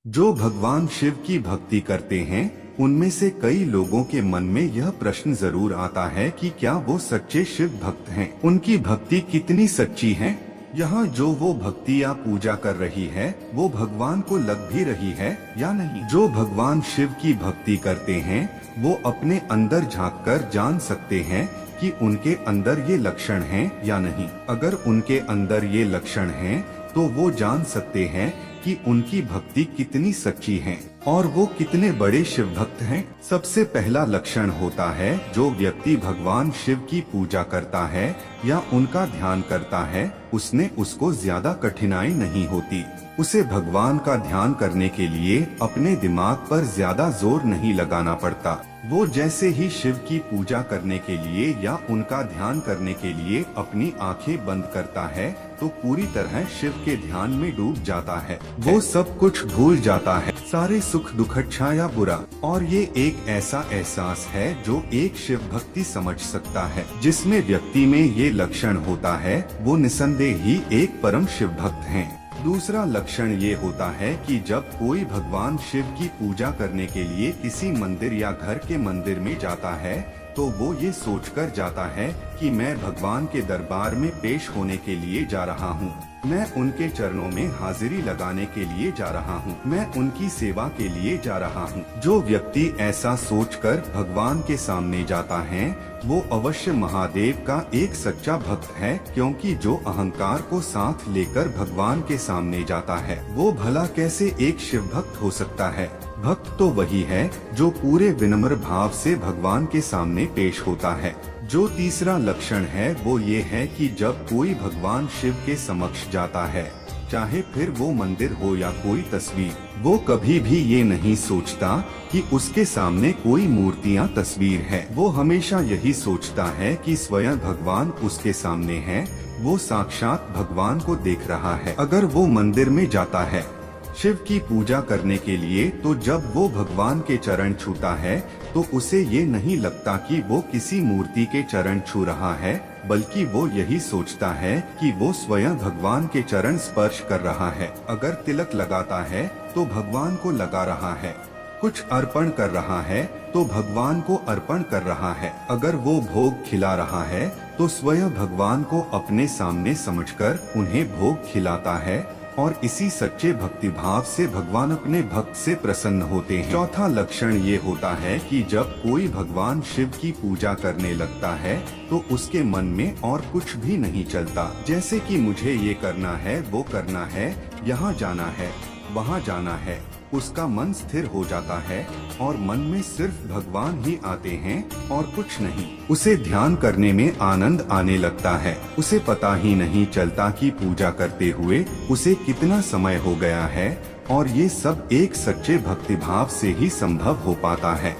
जो भगवान शिव की भक्ति करते हैं उनमें से कई लोगों के मन में यह प्रश्न जरूर आता है कि क्या वो सच्चे शिव भक्त हैं? उनकी भक्ति कितनी सच्ची है? यहाँ जो वो भक्ति या पूजा कर रही है वो भगवान को लग भी रही है या नहीं? जो भगवान शिव की भक्ति करते हैं वो अपने अंदर झांककर जान सकते हैं कि उनके अंदर ये लक्षण हैं या नहीं। अगर उनके अंदर ये लक्षण हैं तो वो जान सकते हैं कि उनकी भक्ति कितनी सच्ची है और वो कितने बड़े शिव भक्त हैं। सबसे पहला लक्षण होता है जो व्यक्ति भगवान शिव की पूजा करता है या उनका ध्यान करता है उसने उसको ज्यादा कठिनाई नहीं होती। उसे भगवान का ध्यान करने के लिए अपने दिमाग पर ज्यादा जोर नहीं लगाना पड़ता। वो जैसे ही शिव की पूजा करने के लिए या उनका ध्यान करने के लिए अपनी आंखें बंद करता है तो पूरी तरह शिव के ध्यान में डूब जाता है। वो सब कुछ भूल जाता है, सारे सुख दुख अच्छा या बुरा। और ये एक ऐसा एहसास है जो एक शिव भक्ति समझ सकता है। जिसमें व्यक्ति में ये लक्षण होता है वो निसंदेह ही एक परम शिव भक्त हैं। दूसरा लक्षण ये होता है कि जब कोई भगवान शिव की पूजा करने के लिए किसी मंदिर या घर के मंदिर में जाता है तो वो ये सोचकर जाता है कि मैं भगवान के दरबार में पेश होने के लिए जा रहा हूँ, मैं उनके चरणों में हाजिरी लगाने के लिए जा रहा हूँ, मैं उनकी सेवा के लिए जा रहा हूँ। जो व्यक्ति ऐसा सोचकर भगवान के सामने जाता है वो अवश्य महादेव का एक सच्चा भक्त है, क्योंकि जो अहंकार को साथ लेकर भगवान के सामने जाता है वो भला कैसे एक शिव भक्त हो सकता है? भक्त तो वही है जो पूरे विनम्र भाव से भगवान के सामने पेश होता है। जो तीसरा लक्षण है वो ये है कि जब कोई भगवान शिव के समक्ष जाता है, चाहे फिर वो मंदिर हो या कोई तस्वीर, वो कभी भी ये नहीं सोचता कि उसके सामने कोई मूर्तियाँ तस्वीर है। वो हमेशा यही सोचता है कि स्वयं भगवान उसके सामने है, वो साक्षात भगवान को देख रहा है। अगर वो मंदिर में जाता है शिव की पूजा करने के लिए तो जब वो भगवान के चरण छूता है तो उसे ये नहीं लगता कि वो किसी मूर्ति के चरण छू रहा है, बल्कि वो यही सोचता है कि वो स्वयं भगवान के चरण स्पर्श कर रहा है। अगर तिलक लगाता है तो भगवान को लगा रहा है, कुछ अर्पण कर रहा है तो भगवान को अर्पण कर रहा है। अगर वो भोग खिला रहा है तो स्वयं भगवान को अपने सामने समझकर उन्हें भोग खिलाता है और इसी सच्चे भक्ति भाव से भगवान अपने भक्त से प्रसन्न होते हैं। चौथा लक्षण ये होता है कि जब कोई भगवान शिव की पूजा करने लगता है तो उसके मन में और कुछ भी नहीं चलता, जैसे कि मुझे ये करना है, वो करना है, यहाँ जाना है, वहाँ जाना है। उसका मन स्थिर हो जाता है और मन में सिर्फ भगवान ही आते हैं और कुछ नहीं। उसे ध्यान करने में आनंद आने लगता है। उसे पता ही नहीं चलता कि पूजा करते हुए उसे कितना समय हो गया है और ये सब एक सच्चे भक्तिभाव से ही संभव हो पाता है।